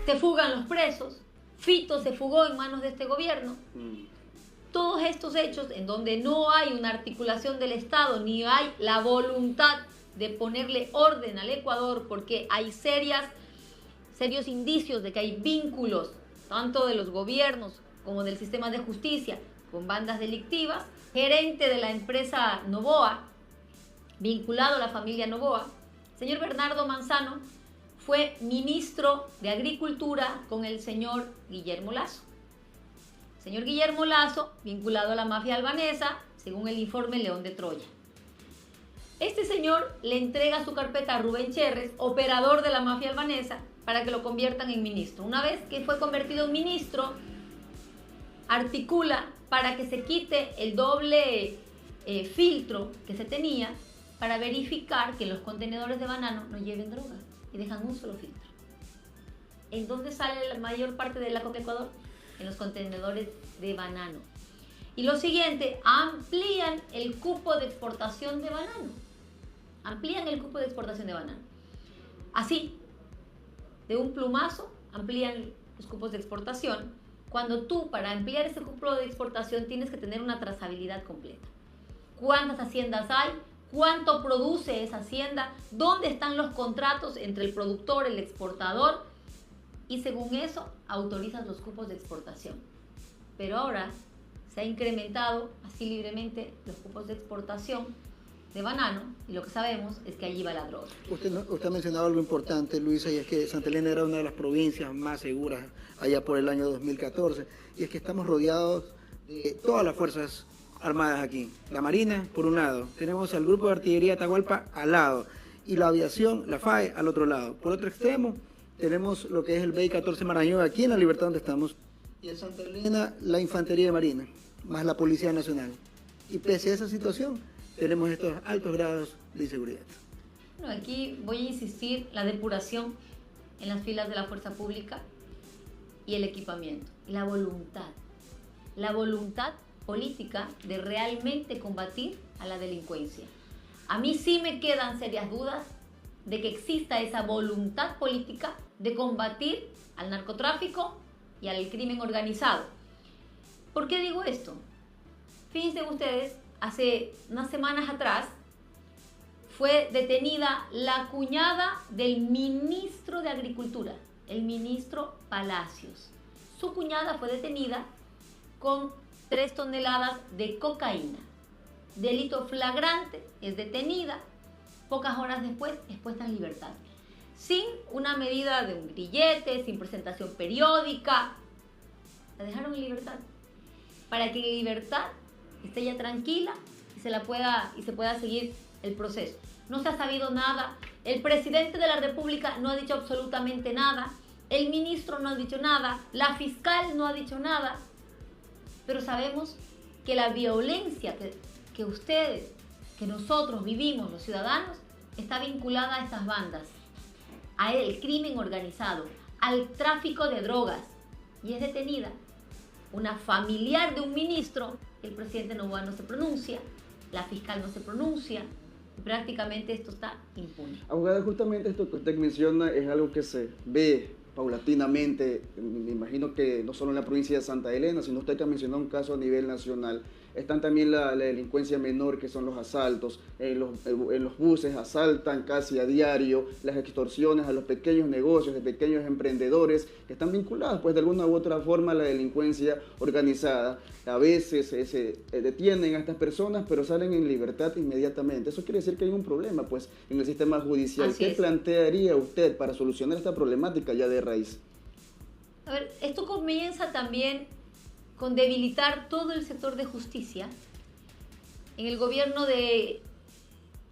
se fugan los presos, Fito se fugó en manos de este gobierno. Todos estos hechos en donde no hay una articulación del Estado, ni hay la voluntad de ponerle orden al Ecuador, porque hay serios indicios de que hay vínculos, tanto de los gobiernos como del sistema de justicia, con bandas delictivas. Gerente de la empresa Novoa, vinculado a la familia Novoa, señor Bernardo Manzano, fue ministro de Agricultura con el señor Guillermo Lasso. Señor Guillermo Lasso, vinculado a la mafia albanesa, según el informe León de Troya. Este señor le entrega su carpeta a Rubén Cherres, operador de la mafia albanesa, para que lo conviertan en ministro. Una vez que fue convertido en ministro, articula para que se quite el doble filtro que se tenía para verificar que los contenedores de banano no lleven droga y dejan un solo filtro. ¿En dónde sale la mayor parte de la coca Ecuador? En los contenedores de banano. Y lo siguiente, amplían el cupo de exportación de banano. Amplían el cupo de exportación de banano. Así, de un plumazo, amplían los cupos de exportación, cuando tú, para ampliar ese cupo de exportación, tienes que tener una trazabilidad completa. ¿Cuántas haciendas hay? ¿Cuánto produce esa hacienda? ¿Dónde están los contratos entre el productor, el exportador? Y según eso, autorizas los cupos de exportación. Pero ahora se ha incrementado así libremente los cupos de exportación de banano, y lo que sabemos es que allí va la droga. Usted ha mencionado algo importante, Luisa, y es que Santa Elena era una de las provincias más seguras allá por el año 2014, y es que estamos rodeados de todas las fuerzas armadas aquí. La Marina, por un lado, tenemos al Grupo de Artillería Atahualpa al lado, y la aviación, la FAE, al otro lado. Por otro extremo, tenemos lo que es el BI-14 Marañón, aquí en La Libertad donde estamos, y en Santa Elena, la Infantería de Marina, más la Policía Nacional. Y pese a esa situación, tenemos estos altos grados de inseguridad. Bueno, aquí voy a insistir, la depuración en las filas de la fuerza pública y el equipamiento, la voluntad política de realmente combatir a la delincuencia. A mí sí me quedan serias dudas de que exista esa voluntad política de combatir al narcotráfico y al crimen organizado. ¿Por qué digo esto? Fíjense ustedes, hace unas semanas atrás fue detenida la cuñada del ministro de Agricultura, el ministro Palacios. Su cuñada fue detenida con 3 toneladas de cocaína. Delito flagrante, es detenida. Pocas horas después es puesta en libertad. Sin una medida de un grillete, sin presentación periódica. La dejaron en libertad. Para que en libertad esté ella tranquila y se pueda seguir el proceso. No se ha sabido nada. El presidente de la República no ha dicho absolutamente nada. El ministro no ha dicho nada. La fiscal no ha dicho nada. Pero sabemos que la violencia que ustedes, que nosotros vivimos, los ciudadanos, está vinculada a estas bandas, al crimen organizado, al tráfico de drogas. Y es detenida una familiar de un ministro. El presidente Noboa no se pronuncia, la fiscal no se pronuncia, y prácticamente esto está impune. Abogada, justamente esto que usted menciona es algo que se ve paulatinamente, me imagino que no solo en la provincia de Santa Elena, sino usted que ha mencionado un caso a nivel nacional. Están también la delincuencia menor, que son los asaltos. En los buses asaltan casi a diario, las extorsiones a los pequeños negocios, de pequeños emprendedores, que están vinculados pues de alguna u otra forma a la delincuencia organizada. A veces se detienen a estas personas, pero salen en libertad inmediatamente. Eso quiere decir que hay un problema pues en el sistema judicial. ¿Qué plantearía usted para solucionar esta problemática ya de raíz? A ver, esto comienza también con debilitar todo el sector de justicia. En el gobierno de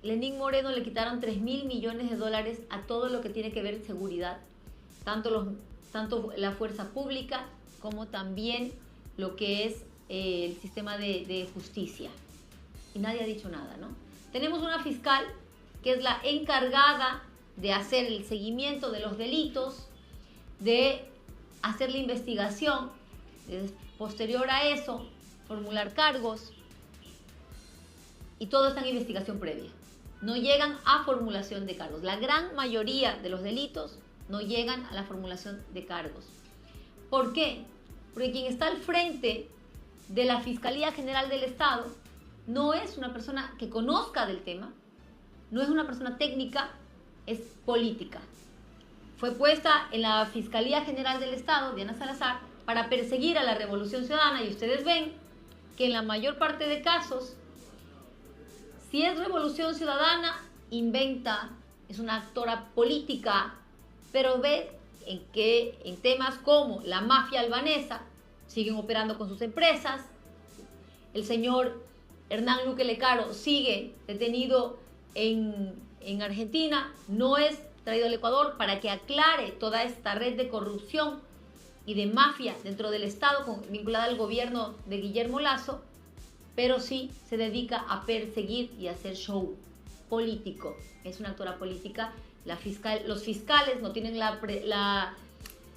Lenín Moreno le quitaron 3.000 millones de dólares a todo lo que tiene que ver seguridad, tanto la fuerza pública como también lo que es el sistema de justicia. Y nadie ha dicho nada, ¿no? Tenemos una fiscal que es la encargada de hacer el seguimiento de los delitos, de hacer la investigación, posterior a eso, formular cargos, y todo está en investigación previa. No llegan a formulación de cargos. La gran mayoría de los delitos no llegan a la formulación de cargos. ¿Por qué? Porque quien está al frente de la Fiscalía General del Estado no es una persona que conozca del tema, no es una persona técnica, es política. Fue puesta en la Fiscalía General del Estado, Diana Salazar, para perseguir a la Revolución Ciudadana, y ustedes ven que en la mayor parte de casos, si es Revolución Ciudadana, inventa, es una actora política, pero ve que en temas como la mafia albanesa siguen operando con sus empresas, el señor Hernán Luque Lecaro sigue detenido en Argentina, no es traído al Ecuador para que aclare toda esta red de corrupción y de mafia dentro del Estado vinculada al gobierno de Guillermo Lasso, pero sí se dedica a perseguir y a hacer show político. Es una actora política. Los fiscales no tienen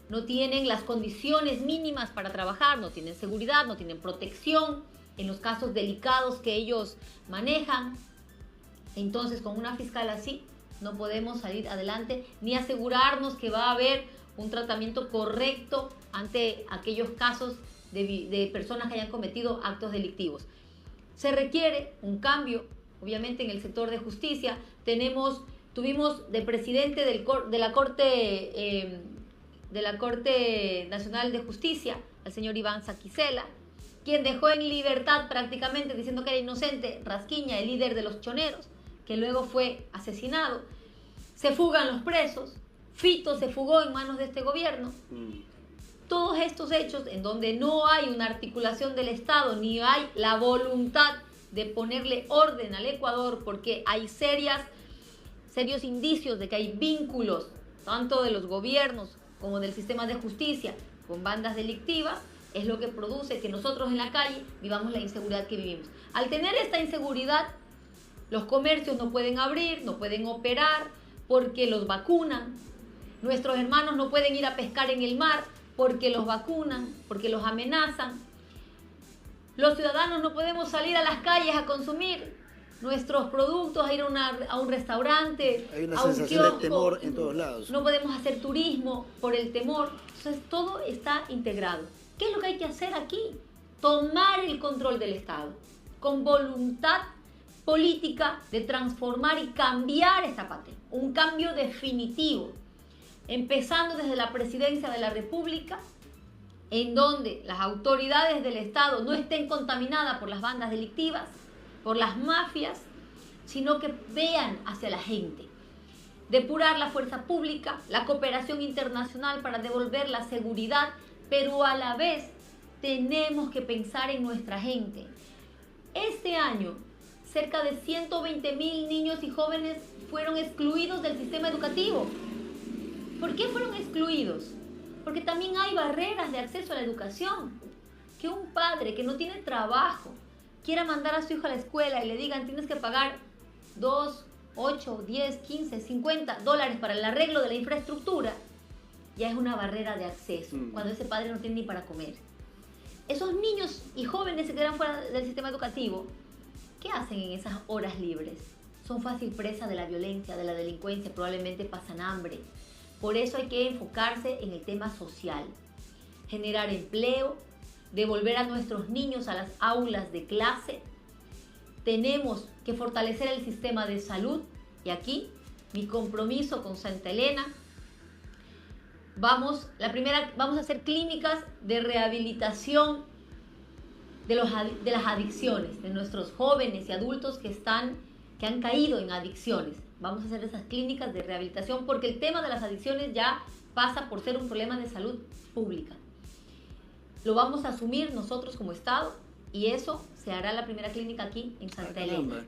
no tienen las condiciones mínimas para trabajar, no tienen seguridad, no tienen protección en los casos delicados que ellos manejan. Entonces, con una fiscal así no podemos salir adelante ni asegurarnos que va a haber un tratamiento correcto ante aquellos casos de personas que hayan cometido actos delictivos. Se requiere un cambio, obviamente, en el sector de justicia. Tuvimos de presidente de la Corte Nacional de Justicia al señor Iván Saquicela, quien dejó en libertad prácticamente, diciendo que era inocente, Rasquiña, el líder de los choneros, que luego fue asesinado. Se fugan los presos. Fito se fugó en manos de este gobierno. Todos estos hechos en donde no hay una articulación del Estado, ni hay la voluntad de ponerle orden al Ecuador, porque hay serios indicios de que hay vínculos, tanto de los gobiernos como del sistema de justicia, con bandas delictivas, es lo que produce que nosotros en la calle vivamos la inseguridad que vivimos. Al tener esta inseguridad, los comercios no pueden abrir, no pueden operar, porque los vacunan. Nuestros hermanos no pueden ir a pescar en el mar porque los vacunan, porque los amenazan. Los ciudadanos no podemos salir a las calles a consumir nuestros productos, a ir a un restaurante, hay una a un sensación kiosco. de temor en todos lados. No podemos hacer turismo por el temor. Entonces todo está integrado. ¿Qué es lo que hay que hacer aquí? Tomar el control del Estado con voluntad política de transformar y cambiar esta patria. Un cambio definitivo, empezando desde la presidencia de la República, en donde las autoridades del Estado no estén contaminadas por las bandas delictivas, por las mafias, sino que vean hacia la gente. Depurar la fuerza pública, la cooperación internacional para devolver la seguridad, pero a la vez tenemos que pensar en nuestra gente. Este año, cerca de 120.000 niños y jóvenes fueron excluidos del sistema educativo. ¿Por qué fueron excluidos? Porque también hay barreras de acceso a la educación. Que un padre que no tiene trabajo quiera mandar a su hijo a la escuela y le digan tienes que pagar 2, 8, 10, 15, 50 dólares para el arreglo de la infraestructura, ya es una barrera de acceso, cuando ese padre no tiene ni para comer. Esos niños y jóvenes que quedan fuera del sistema educativo, ¿qué hacen en esas horas libres? Son fácil presa de la violencia, de la delincuencia, probablemente pasan hambre. Por eso hay que enfocarse en el tema social, generar empleo, devolver a nuestros niños a las aulas de clase. Tenemos que fortalecer el sistema de salud y aquí mi compromiso con Santa Elena. Vamos a hacer clínicas de rehabilitación de las adicciones, de nuestros jóvenes y adultos que han caído en adicciones. Vamos a hacer esas clínicas de rehabilitación porque el tema de las adicciones ya pasa por ser un problema de salud pública. Lo vamos a asumir nosotros como Estado y eso se hará la primera clínica aquí en Santa Elena.